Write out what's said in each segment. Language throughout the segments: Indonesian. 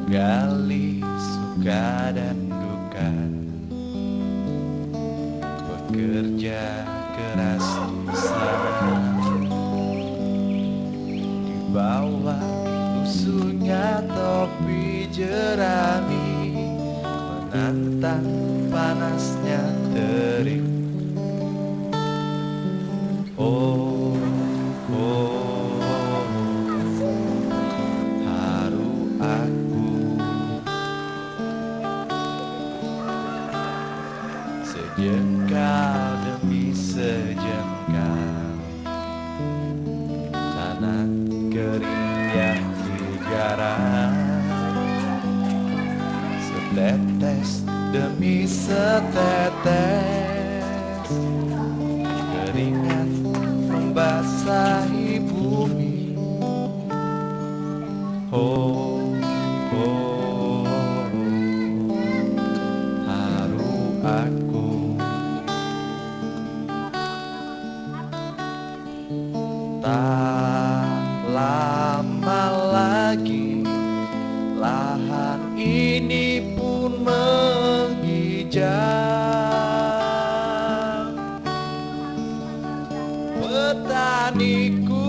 Gali suka dan duka, bekerja keras di sana, di bawah lusuhnya topi jerami, menantang panasnya terik. Oh, oh, haru aku sejengkal demi sejengkal, tanah kering yang digarap, setetes demi setetes, keringat membasahi bumi. Oh, oh, haru aku. Tak lama lagi lahan ini pun menghijau, petaniku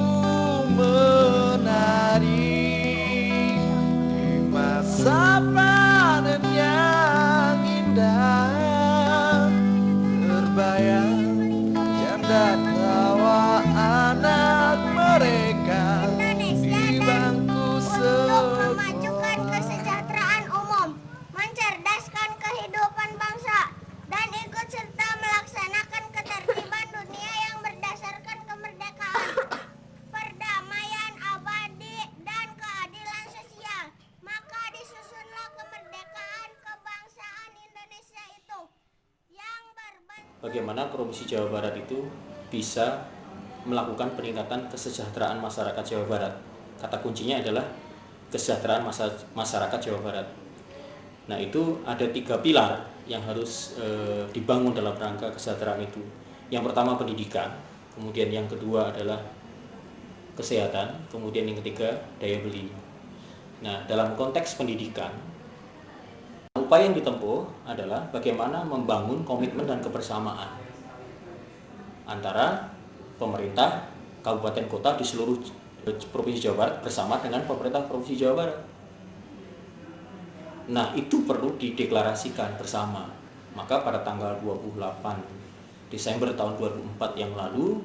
menari di masa panen yang indah, terbayang janda tawa anak mereka di bangku untuk memajukan kesejahteraan umum, mencerdaskan kehidupan bangsa, dan ikut serta melaksanakan ketertiban dunia yang berdasarkan kemerdekaan, perdamaian abadi, dan keadilan sosial. Maka disusunlah kemerdekaan kebangsaan Indonesia itu yang berbentuk. Bagaimana Provinsi Jawa Barat itu bisa melakukan peningkatan kesejahteraan masyarakat Jawa Barat? Kata kuncinya adalah kesejahteraan masyarakat Jawa Barat. Nah, itu ada 3 pilar yang harus dibangun dalam rangka kesejahteraan itu. Yang pertama pendidikan, kemudian yang kedua adalah kesehatan, kemudian yang ketiga daya beli. Nah, dalam konteks pendidikan, upaya yang ditempuh adalah bagaimana membangun komitmen dan kebersamaan antara pemerintah kabupaten kota di seluruh Provinsi Jawa Barat bersama dengan pemerintah Provinsi Jawa Barat. Nah, itu perlu dideklarasikan bersama. Maka pada tanggal 28 Desember tahun 2004 yang lalu,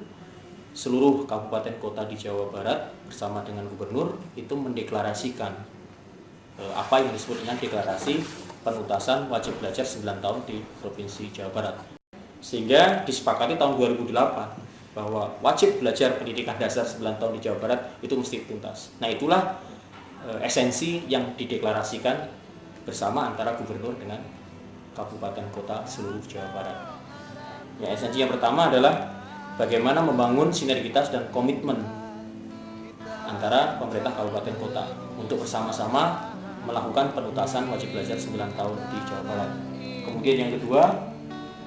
seluruh kabupaten kota di Jawa Barat bersama dengan gubernur itu mendeklarasikan apa yang disebut dengan deklarasi penuntasan wajib belajar 9 tahun di Provinsi Jawa Barat. Sehingga disepakati tahun 2008 bahwa wajib belajar pendidikan dasar 9 tahun di Jawa Barat itu mesti tuntas. Nah, itulah esensi yang dideklarasikan bersama antara gubernur dengan kabupaten kota seluruh Jawa Barat. Ya, esensi yang pertama adalah bagaimana membangun sinergitas dan komitmen antara pemerintah kabupaten kota untuk bersama-sama melakukan penuntasan wajib belajar 9 tahun di Jawa Barat. Kemudian yang kedua,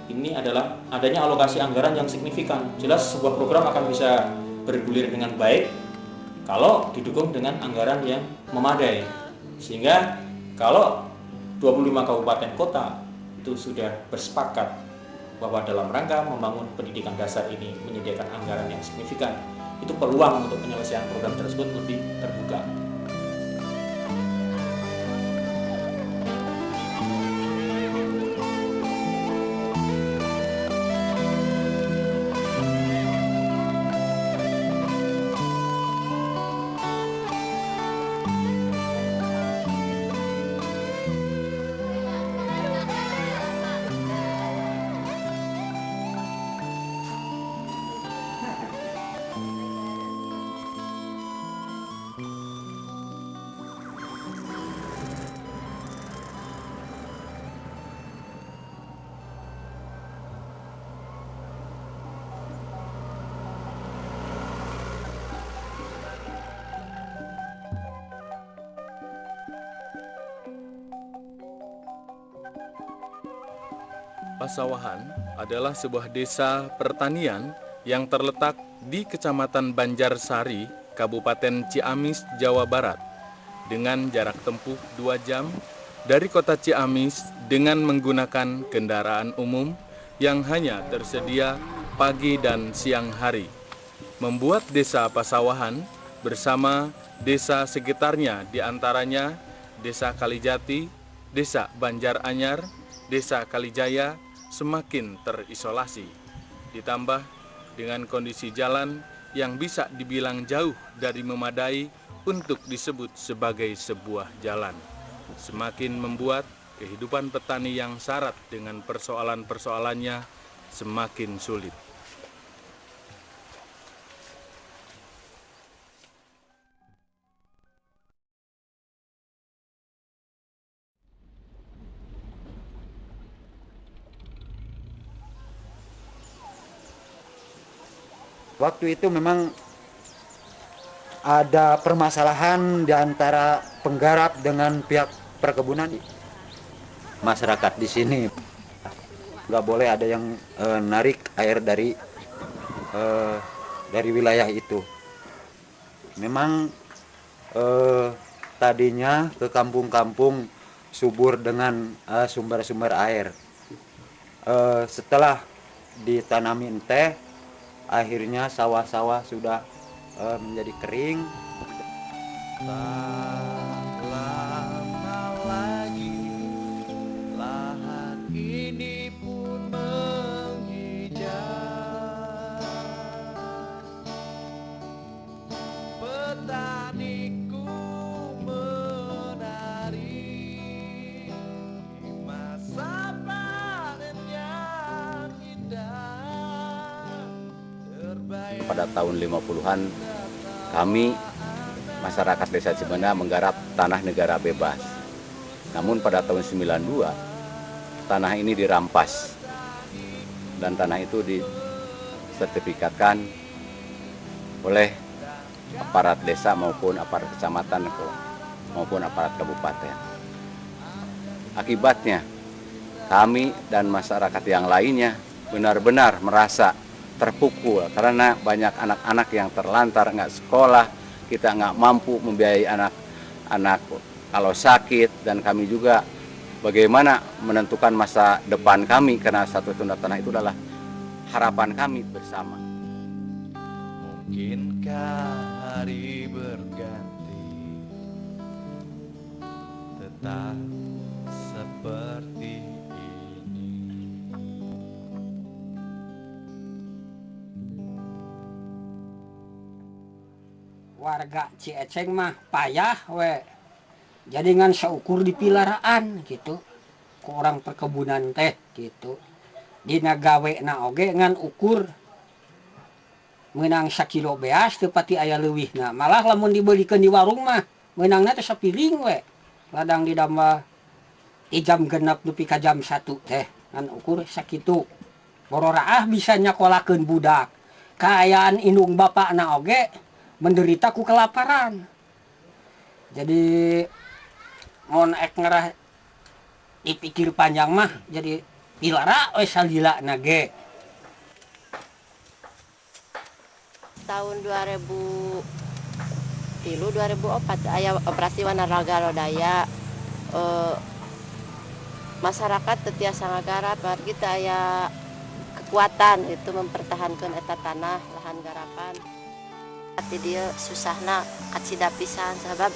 ini adalah adanya alokasi anggaran yang signifikan. Jelas sebuah program akan bisa bergulir dengan baik kalau didukung dengan anggaran yang memadai. Sehingga kalau 25 kabupaten kota itu sudah bersepakat bahwa dalam rangka membangun pendidikan dasar ini menyediakan anggaran yang signifikan, itu peluang untuk penyelesaian program tersebut lebih terbuka. Pasawahan adalah sebuah desa pertanian yang terletak di Kecamatan Banjarsari, Kabupaten Ciamis, Jawa Barat, dengan jarak tempuh 2 jam dari kota Ciamis dengan menggunakan kendaraan umum yang hanya tersedia pagi dan siang hari. Membuat desa Pasawahan bersama desa sekitarnya diantaranya Desa Kalijati, Desa Banjaranyar, Desa Kalijaya semakin terisolasi. Ditambah dengan kondisi jalan yang bisa dibilang jauh dari memadai untuk disebut sebagai sebuah jalan. Semakin membuat kehidupan petani yang syarat dengan persoalan-persoalannya semakin sulit. Waktu itu memang ada permasalahan di antara penggarap dengan pihak perkebunan. Masyarakat di sini nggak boleh ada yang narik air dari wilayah itu. Memang tadinya ke kampung-kampung subur dengan sumber-sumber air. Setelah ditanami teh, akhirnya sawah-sawah sudah menjadi kering. Tak lama lagi lahan ini pun menghijau. Petaniku menari di masa panen yang indah. Pada tahun 50-an kami masyarakat Desa Cibenda menggarap tanah negara bebas. Namun pada tahun 92 tanah ini dirampas dan tanah itu disertifikatkan oleh aparat desa maupun aparat kecamatan maupun aparat kabupaten. Akibatnya kami dan masyarakat yang lainnya benar-benar merasa terpukul karena banyak anak-anak yang terlantar, nggak sekolah, kita nggak mampu membiayai anak-anak kalau sakit, dan kami juga bagaimana menentukan masa depan kami karena satu tunda tanah itu adalah harapan kami bersama. Mungkinkah hari berganti tetap seperti ini? Warga Cieceng mah payah we. Jadi ngan seukur di pilaraan gitu. Ku orang perkebunan teh gitu. Dina gawe na oge ngan ukur menang 1 kilo beas teu pati aya leuwihna. Malah lamun dibelikeun di warung mah meunangna teh sapiring we. Ladang didamba di jam genep dupi ka jam 1 teh ngan ukur sakitu. Bororaah bisa nyakolakeun budak. Kaayaan indung bapakna oge menderita ku kelaparan. Jadi mun ek ngerah dipikir panjang mah jadi pilara we salila nage. Tahun 2003-2004 aya operasi Wanaraga Lodaya. Masyarakat tetiasa ngagarap, kita aya kekuatan itu mempertahankan eta tanah lahan garapan. Tapi dia susahna kacida pisan sabab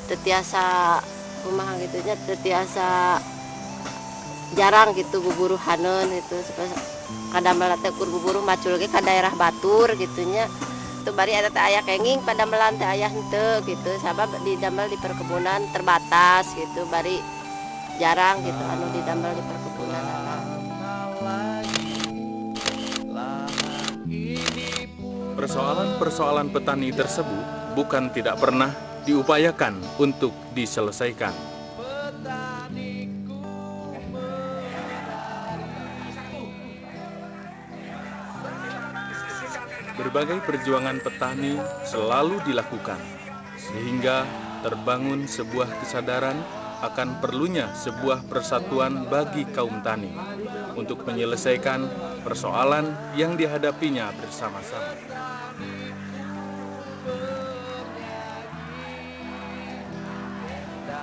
tetiasa kumaha gitunya, tetiasa jarang gitu buburuhaneun itu kadamel teh kur buburu macul ge ka daerah batur gitunya. Teu bari eta teh aya kenging pada melan teh aya henteu gitu sabab didamel di perkebunan terbatas gitu, bari jarang gitu anu didamel di perkebunan. Persoalan-persoalan petani tersebut bukan tidak pernah diupayakan untuk diselesaikan. Berbagai perjuangan petani selalu dilakukan, sehingga terbangun sebuah kesadaran akan perlunya sebuah persatuan bagi kaum tani untuk menyelesaikan persoalan yang dihadapinya bersama-sama.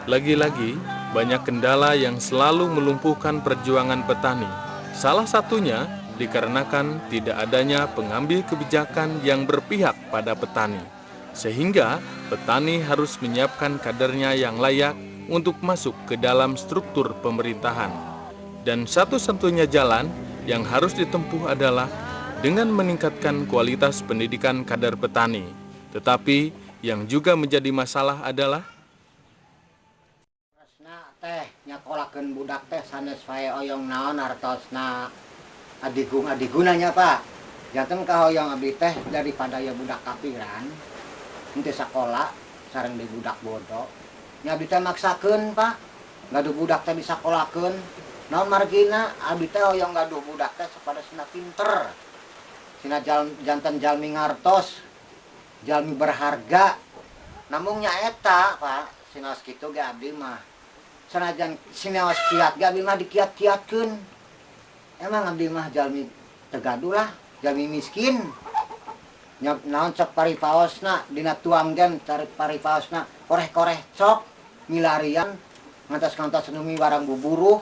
Lagi-lagi, banyak kendala yang selalu melumpuhkan perjuangan petani. Salah satunya dikarenakan tidak adanya pengambil kebijakan yang berpihak pada petani. Sehingga petani harus menyiapkan kadernya yang layak untuk masuk ke dalam struktur pemerintahan. Dan satu-satunya jalan yang harus ditempuh adalah dengan meningkatkan kualitas pendidikan kader petani. Tetapi yang juga menjadi masalah adalah teh nyakolakeun budak teh sanes wae oyong naon artosna adigunanya Pak. Janten ka hoyong abdi teh daripada ya budak kapiran henteu sakola sareng di budak bodoh. Nya abdi teh maksakeun Pak. Gaduh budak teh disakolakeun. Naon margina abdi teh hoyong gaduh budak teh sapadasna pinter. Sina janten jalmi ngartos, jalmi berharga. Namun nya eta Pak, sinaos kitu ge abdi mah sanajan sinaos kiat ge abdi mah dikiat-kiatkeun. Emang abdi mah jalmi tegaduh lah, jalmi miskin. Naon cok paripaosna dina tuang gen cari paripaosna koreh-koreh cok milarian ngantos-ngantos numi warang buburuh.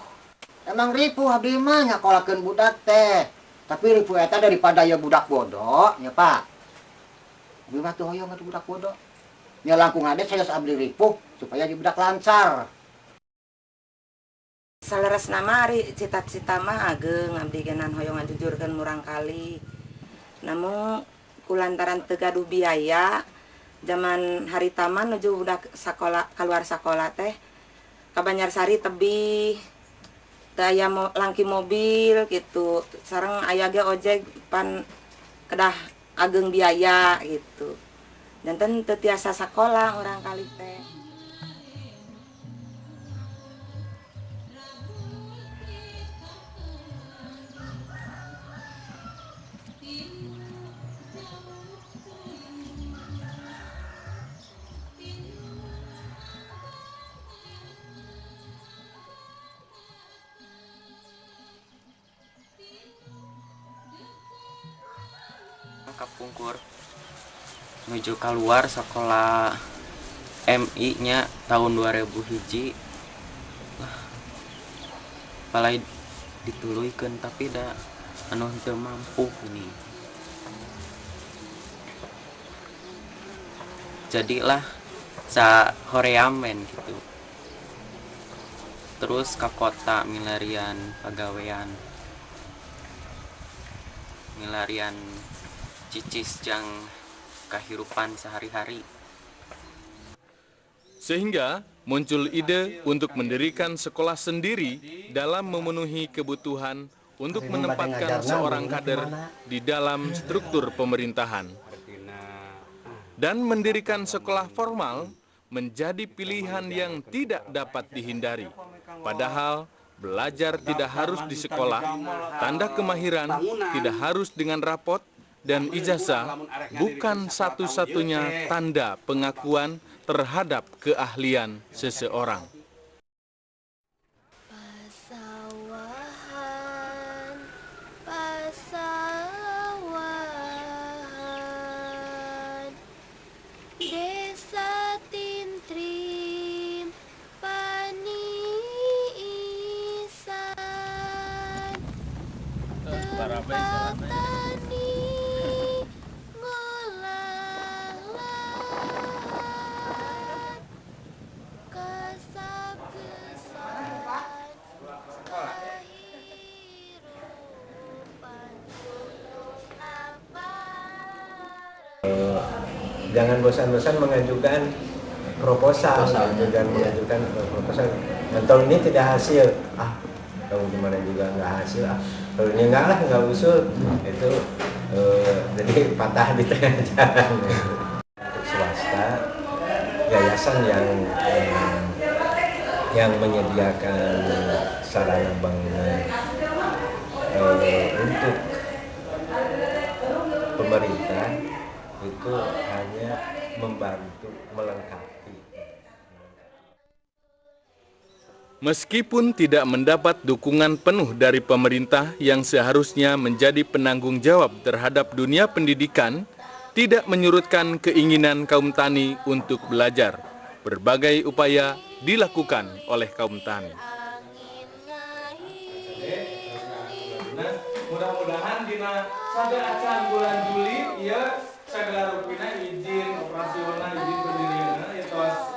Emang ripuh abdi mah nyakolakeun budak teh. Tapi ripuh eta daripada ya budak bodoh nya Pak. Abdi mah teu hoyong atuh budak bodoh. Nya langkung ade sayos abdi ripuh supaya di budak lancar. Saleres nama ari cita-cita mah ageng abdi genan hoyong ngajujurkeun murang kali. Namun kulantaran teu gaduh biaya zaman hari taman nuju budak sakola keluar sakola teh ka Banjarsari tebih teu aya langki mobil gitu. Sareng aya ge ojek pan kedah ageng biaya gitu. Janten teu tiasa sakola urang kali teh. Kapungkur menuju keluar sekolah MI nya tahun 2000 hiji palai dituluykeun tapi da anu teu mampu ini jadilah sa horeamen gitu terus ke kota milarian pagawean milarian cicis jang kehidupan sehari-hari. sehingga muncul ide untuk mendirikan sekolah sendiri dalam memenuhi kebutuhan untuk menempatkan seorang kader di dalam struktur pemerintahan. Dan mendirikan sekolah formal menjadi pilihan yang tidak dapat dihindari. Padahal belajar tidak harus di sekolah, tanda kemahiran tidak harus dengan rapot, dan ijazah bukan satu-satunya tanda pengakuan terhadap keahlian seseorang. Pasawahan, desa Tintrim, Paniisan, tempat tani ngolah lahan, kesap-kesap kehidupan jangan bosan-bosan mengajukan proposal dan mengajukan proposal. Dan tahun ini tidak hasil, tahun gimana juga nggak hasil, tahun ini nggak usul, itu jadi patah di tengah jalan. Untuk swasta, yayasan yang menyediakan sarana bangunan untuk pemerintah itu hanya membantu melengkapi. Meskipun tidak mendapat dukungan penuh dari pemerintah yang seharusnya menjadi penanggung jawab terhadap dunia pendidikan, tidak menyurutkan keinginan kaum tani untuk belajar. Berbagai upaya dilakukan oleh kaum tani. Mudah-mudahan dina sada acan bulan Juli ya sagala rupina izin operasional, izin pendirianna ya tos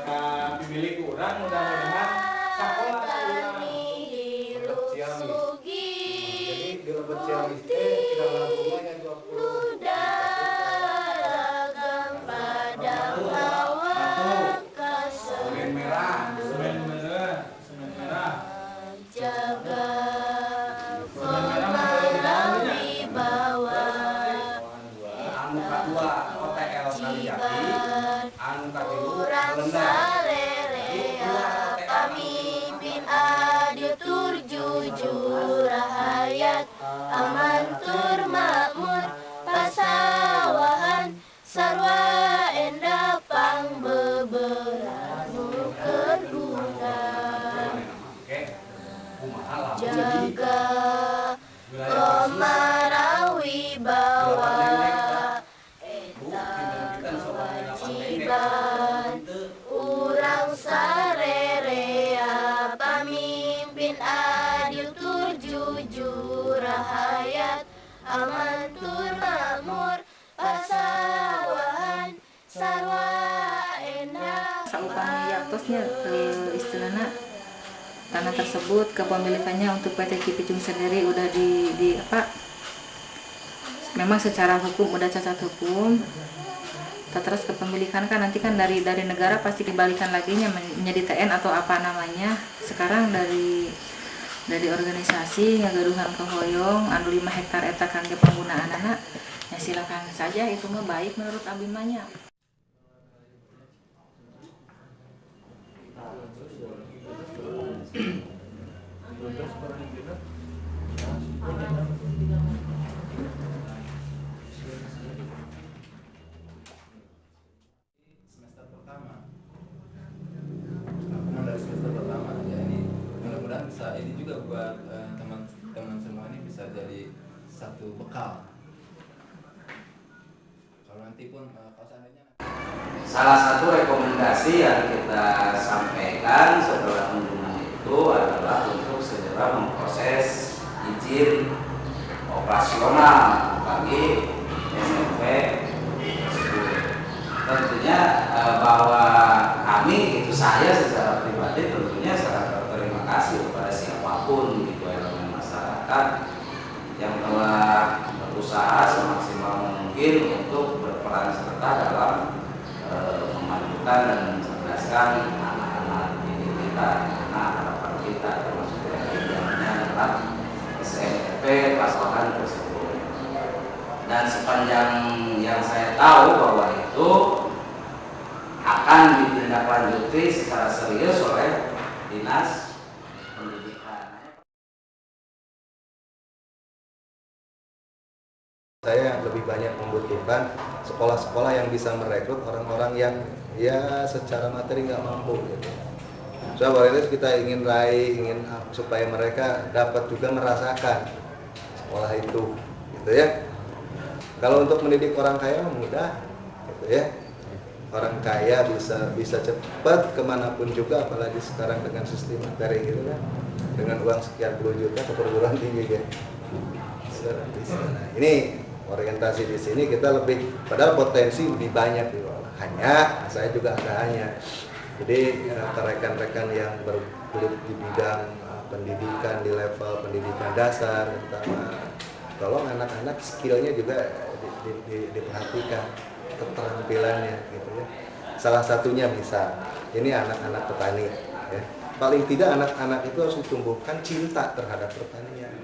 ka pemilik urang, mudah-mudahan sakola urang Jadi di Lebet Ciamis teh tidak langsung yang 20. Semen merah. Pamimpin adil tur jujur rahayat aman tur makmur pasawahan sarwa endah pang beberanu kedungan jaga komarawi bawa eta kewajiban urang sarerea pamimpin adil tur jujur rahayat aman tur makmur pasawahan sarwa endah Saupami yaktosnya istilahnya tanah tersebut kepemilikannya untuk PT Cipicung sendiri udah di apa? Memang secara hukum udah cacat hukum. Terus kepemilikan kan nanti kan dari negara pasti dibalikan lagi menjadi TN atau apa namanya. Sekarang dari organisasi ngagaduhan ke hoyong anu 5 hektar eta kangge penggunaan anak. Ya silakan saja, itu mah baik menurut abdi mah nya. Semester pertama dari semester pertama ya, ini mudah-mudahan bisa ini juga buat teman-teman semua ini bisa jadi satu bekal kalau nanti pun kalau seandainya Salah satu rekomendasi yang kita sampaikan setelah kunjungan itu adalah untuk segera memproses izin operasional bagi SMP tersebut. Tentunya bahwa kami, itu saya secara pribadi tentunya sangat berterima kasih kepada siapapun gitu elemen masyarakat yang telah berusaha semaksimal mungkin untuk berperan serta dalam memajukan dan mencerdaskan anak-anak didik kita, anak harapan kita, termasuk yang adalah SMP Pasawahan tersebut. Dan sepanjang yang saya tahu bahwa itu akan ditindaklanjuti secara serius oleh Dinas Pendidikan. Saya lebih banyak membutuhkan sekolah-sekolah yang bisa merekrut orang-orang yang ya secara materi nggak mampu gitu. So, kita ingin supaya mereka dapat juga merasakan sekolah itu gitu ya. Kalau untuk mendidik orang kaya mudah gitu ya. Orang kaya bisa cepat kemanapun juga, apalagi sekarang dengan sistem materi gitu kan, dengan uang sekian puluh juta ke perguruan tinggi ya. Nah, ini orientasi di sini kita lebih, padahal potensi lebih banyak gitu. Hanya saya juga ada hanya. Jadi rekan-rekan yang bergelut di bidang pendidikan di level pendidikan dasar, terutama tolong anak-anak skillnya juga diperhatikan, keterampilannya gitu ya. Salah satunya bisa ini anak-anak petani ya. Paling tidak anak-anak itu harus ditumbuhkan cinta terhadap pertanian.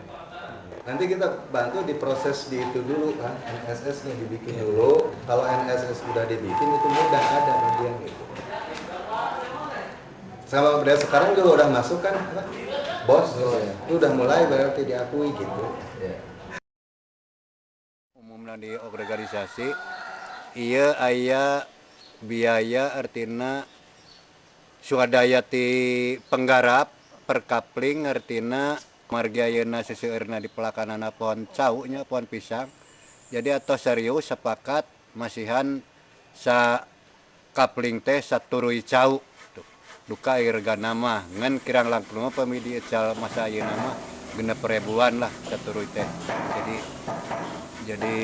Nanti kita bantu diproses di itu dulu kan, NSS-nya dibikin dulu. Kalau NSS udah dibikin itu mudah ada bagian gitu. Sama dari sekarang juga udah masuk kan, bos, itu udah mulai berarti diakui gitu. Umumnya di organisasi, iya aya biaya artinya swadaya ti penggarap perkapling artina margiayeuna seseueurna di pelakanana pohon cau nya pohon pisang. Jadi atau serius sepakat masihan sa kapling teh saturui cau duka irga nama ngan kirang langkung pamidi ecal masa ayeuna mah 6.000-an lah saturui teh. Jadi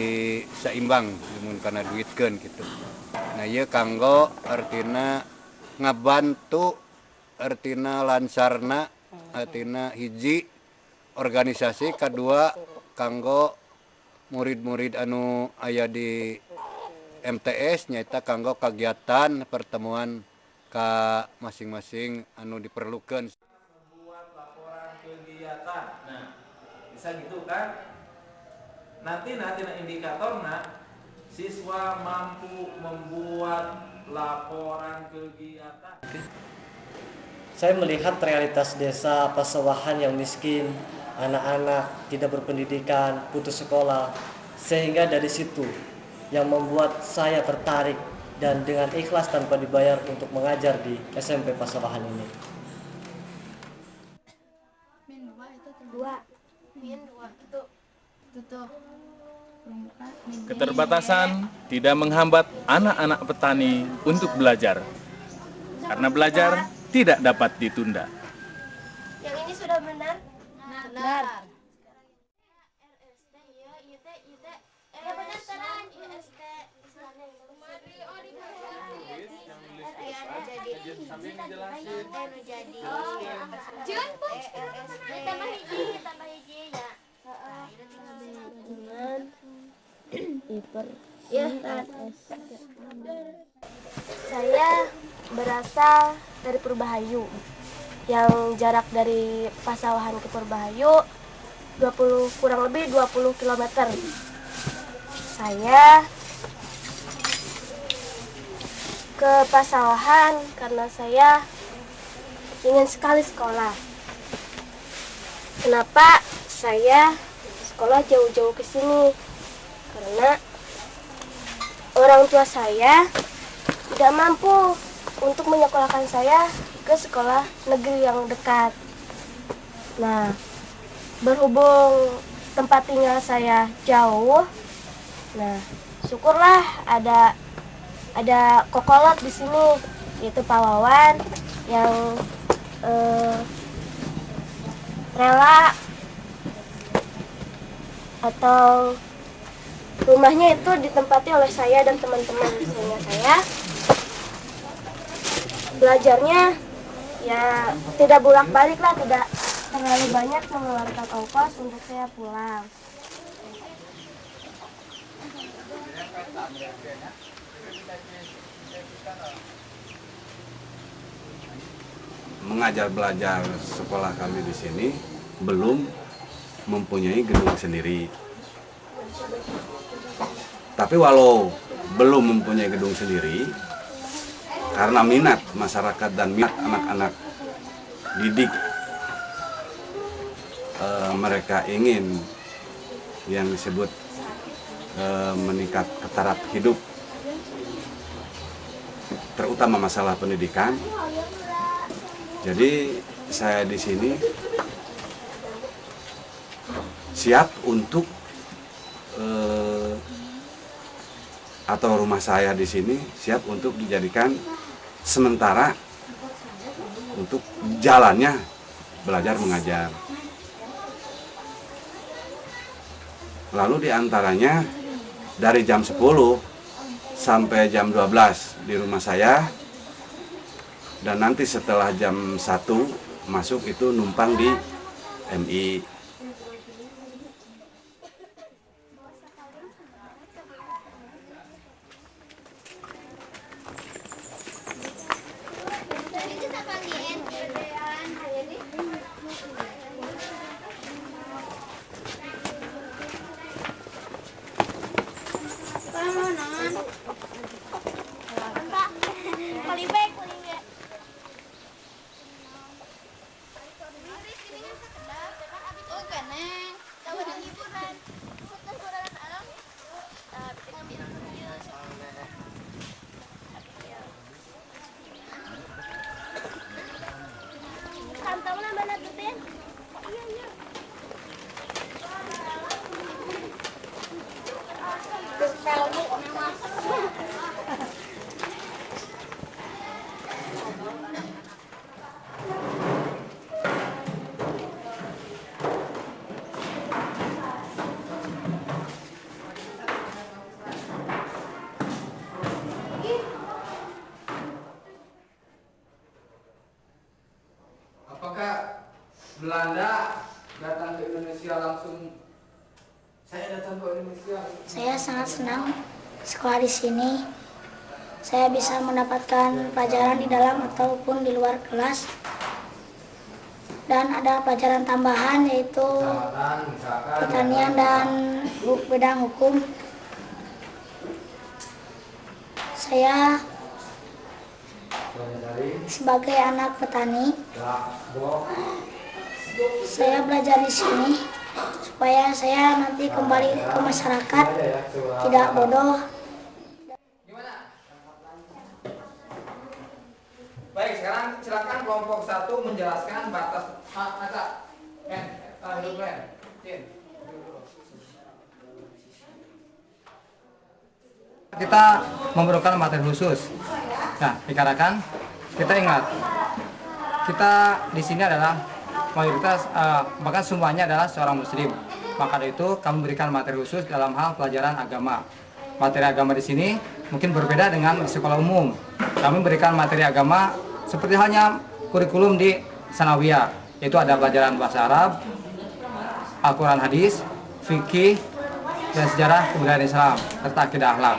seimbang mun kana duitkeun gitu. Nah ieu kanggo artina ngabantu artina lansarna artina hiji organisasi, kedua kanggo murid-murid anu aya di MTS nyaita kanggo kegiatan pertemuan ka masing-masing anu diperlukeun. Membuat laporan kegiatan. Nah, bisa gitu kan? Nanti indikatorna siswa mampu membuat laporan kegiatan. Saya melihat realitas desa Pasawahan yang miskin, anak-anak tidak berpendidikan, putus sekolah, sehingga dari situ yang membuat saya tertarik dan dengan ikhlas tanpa dibayar untuk mengajar di SMP Pasawahan ini. Keterbatasan tidak menghambat anak-anak petani untuk belajar, karena belajar tidak dapat ditunda. Yang ini sudah benar? Benar. Ya benar sekarang IST. Saya berasal dari Purbahayu, yang jarak dari Pasawahan ke Purbahayu kurang lebih 20 km. Saya ke Pasawahan karena saya ingin sekali sekolah. Kenapa saya sekolah jauh-jauh ke sini? Karena orang tua saya tidak mampu untuk menyekolahkan saya ke sekolah negeri yang dekat. Nah, berhubung tempat tinggal saya jauh, nah syukurlah ada kokolot di sini, yaitu Pak Wawan yang rela atau rumahnya itu ditempati oleh saya dan teman-teman, sehingga saya belajarnya ya tidak bolak-balik lah, tidak terlalu banyak mengeluarkan ongkos untuk saya pulang. Mengajar belajar sekolah kami di sini belum mempunyai gedung sendiri. Tapi walau belum mempunyai gedung sendiri, karena minat masyarakat dan minat anak-anak didik, mereka ingin yang disebut meningkat taraf hidup, terutama masalah pendidikan. Jadi saya di sini siap untuk atau rumah saya di sini siap untuk dijadikan sementara untuk jalannya belajar mengajar. Lalu diantaranya dari jam 10 sampai jam 12 di rumah saya, dan nanti setelah jam 1 masuk itu numpang di MI. Belanda datang ke Indonesia langsung. Saya datang ke Indonesia. Saya sangat senang sekolah di sini. Saya bisa mendapatkan pelajaran di dalam ataupun di luar kelas. Dan ada pelajaran tambahan yaitu pertanian dan bidang hukum. Saya sebagai anak petani, saya belajar di sini supaya saya nanti kembali ke masyarakat tidak bodoh. Baik, sekarang silakan kelompok 1 menjelaskan batas masa. Duduk Cin. Kita memerlukan materi khusus. Nah, dikarenakan kita ingat, kita di sini adalah mayoritas, bahkan semuanya adalah seorang muslim. Maka dari itu kami berikan materi khusus dalam hal pelajaran agama. Materi agama di sini mungkin berbeda dengan di sekolah umum. Kami berikan materi agama seperti halnya kurikulum di sanawiyah, yaitu ada pelajaran bahasa Arab, Al-Quran hadis, fikih, dan sejarah kebudayaan Islam, serta akidah akhlak.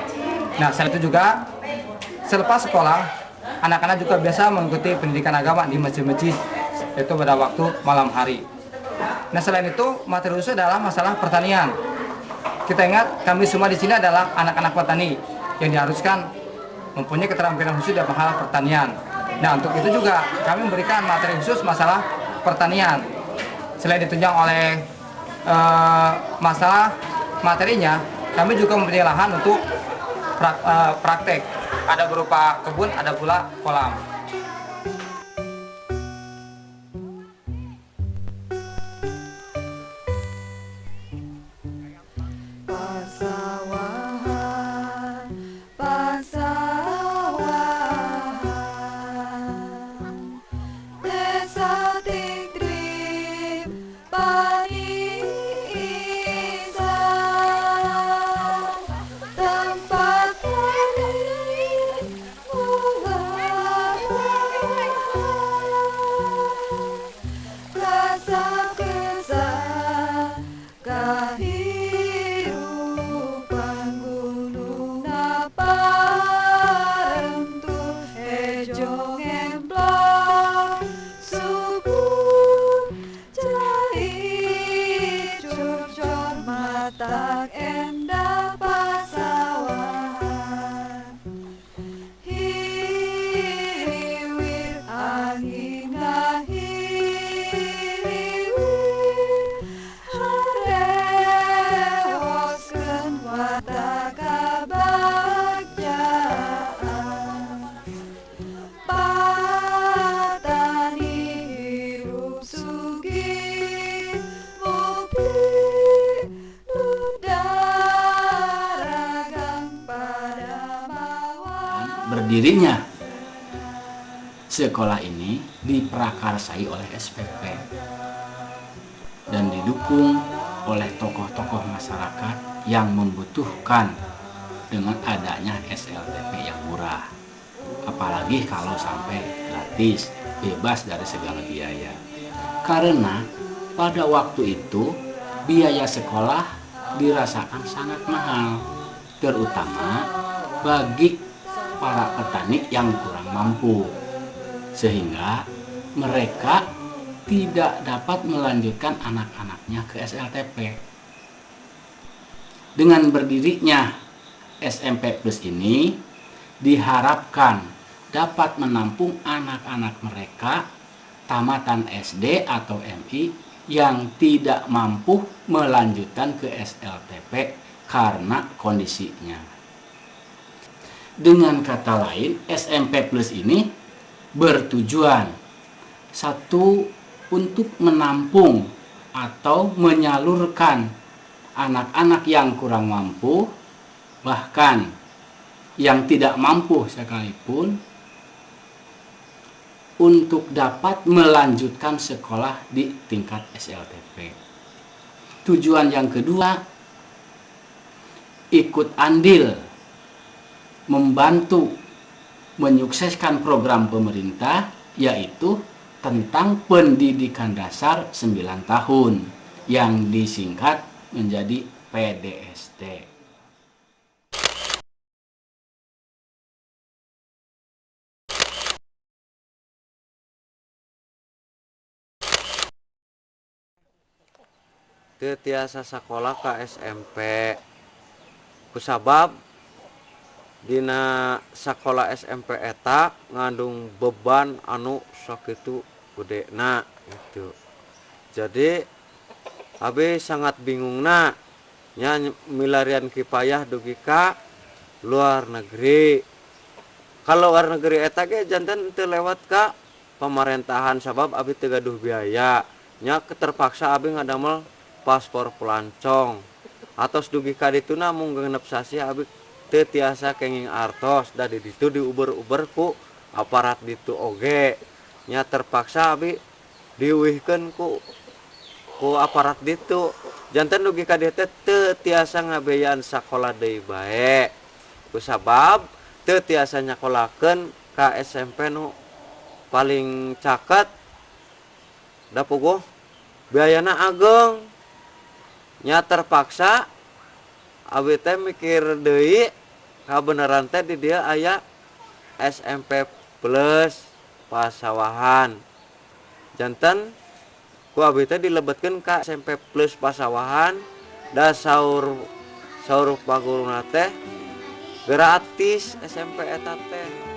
Nah, selain itu juga selepas sekolah, anak-anak juga biasa mengikuti pendidikan agama di masjid-masjid, yaitu pada waktu malam hari. Nah, selain itu materi khusus adalah masalah pertanian. Kita ingat kami semua di sini adalah anak-anak petani yang diharuskan mempunyai keterampilan khusus dalam hal pertanian. Nah, untuk itu juga kami memberikan materi khusus masalah pertanian. Selain ditunjang oleh masalah materinya, kami juga mempunyai lahan untuk praktek. Ada berupa kebun, ada pula kolam. Berdirinya sekolah ini diprakarsai oleh SPP dan didukung oleh tokoh-tokoh masyarakat yang membutuhkan dengan adanya SLTP yang murah, apalagi kalau sampai gratis, bebas dari segala biaya. Karena pada waktu itu biaya sekolah dirasakan sangat mahal, terutama bagi para petani yang kurang mampu, sehingga mereka tidak dapat melanjutkan anak-anaknya ke SLTP. Dengan berdirinya SMP Plus ini diharapkan dapat menampung anak-anak mereka tamatan SD atau MI yang tidak mampu melanjutkan ke SLTP karena kondisinya. Dengan kata lain, SMP Plus ini bertujuan satu, untuk menampung atau menyalurkan anak-anak yang kurang mampu, bahkan yang tidak mampu sekalipun, untuk dapat melanjutkan sekolah di tingkat SLTP. Tujuan yang kedua, ikut andil membantu menyukseskan program pemerintah, yaitu tentang pendidikan dasar 9 tahun yang disingkat menjadi PDST. Teu tiasa sakola ka SMP kusabab dina sakola SMP eta ngandung beban anu sakitu gedena gitu. Jadi abi sangat bingungna nya milarian kipayah dugi ka luar negeri. Kalau luar negeri eta ge janten teu lewat ka pemerintahan sabab abi teu gaduh biaya. Nya terpaksa abi ngadamel paspor pelancong. Atos dugi ka dituna mung genep sasi abi teu tiasa kenging artos da di ditu diuber-uber ku aparat ditu oge. Nya terpaksa abi diuwihkeun ku aparat ditu. Janten dugi ka dieu teh teu tiasa ngabeyaan sakola deui bae. Kusabab teu tiasa nyakolakeun ka SMP nu paling caket da puguh biayana ageng. Nya terpaksa abi teh mikir deui kabeneran teh di dieu aya SMP Plus Pasawahan. Janten ku abi teh dilebetkeun ka SMP Plus Pasawahan da saur paguruna teh gratis SMP eta teh.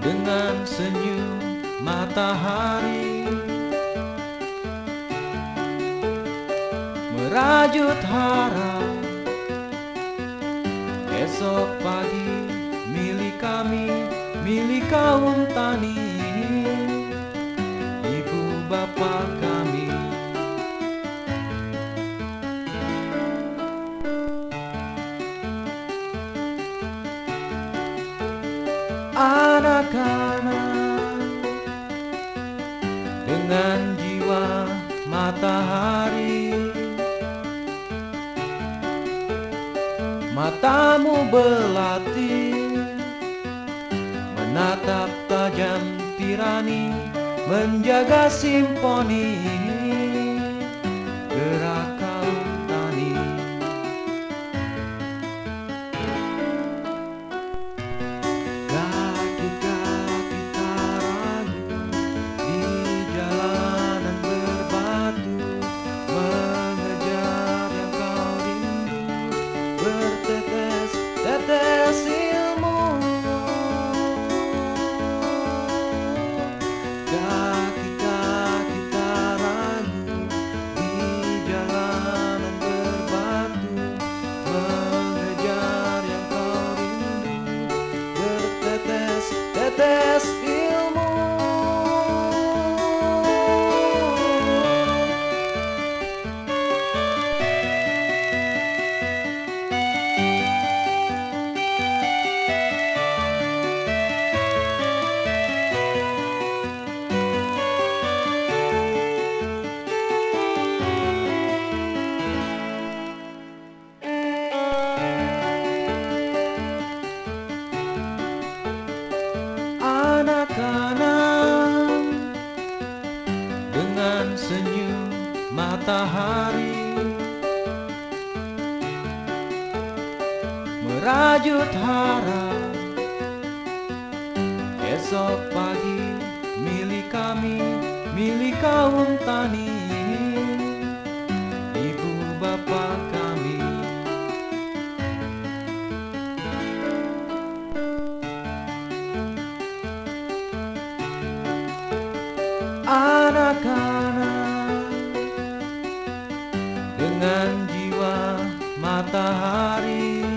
Dengan senyum matahari merajut harap esok pagi milik kami, milik kaum tani, ibu bapak kami. Anak-anak dengan jiwa matahari, matamu belati menatap tajam tirani, menjaga simfoni gerak kaum tani. Tetes ilmu. Anak-anak dengan senyum matahari merajut harap esok pagi milik kami, milik kaum tani, ibu bapak kami. Anak-anak dengan jiwa matahari,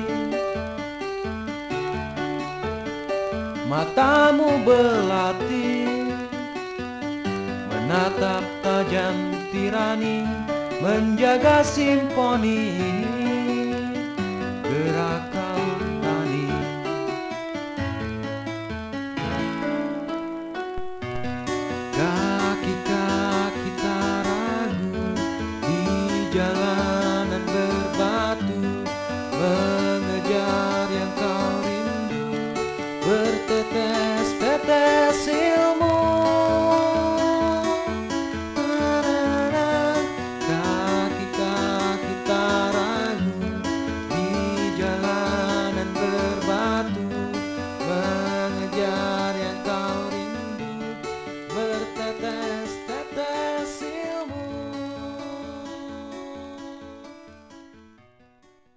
matamu belati menatap tajam tirani, menjaga simfoni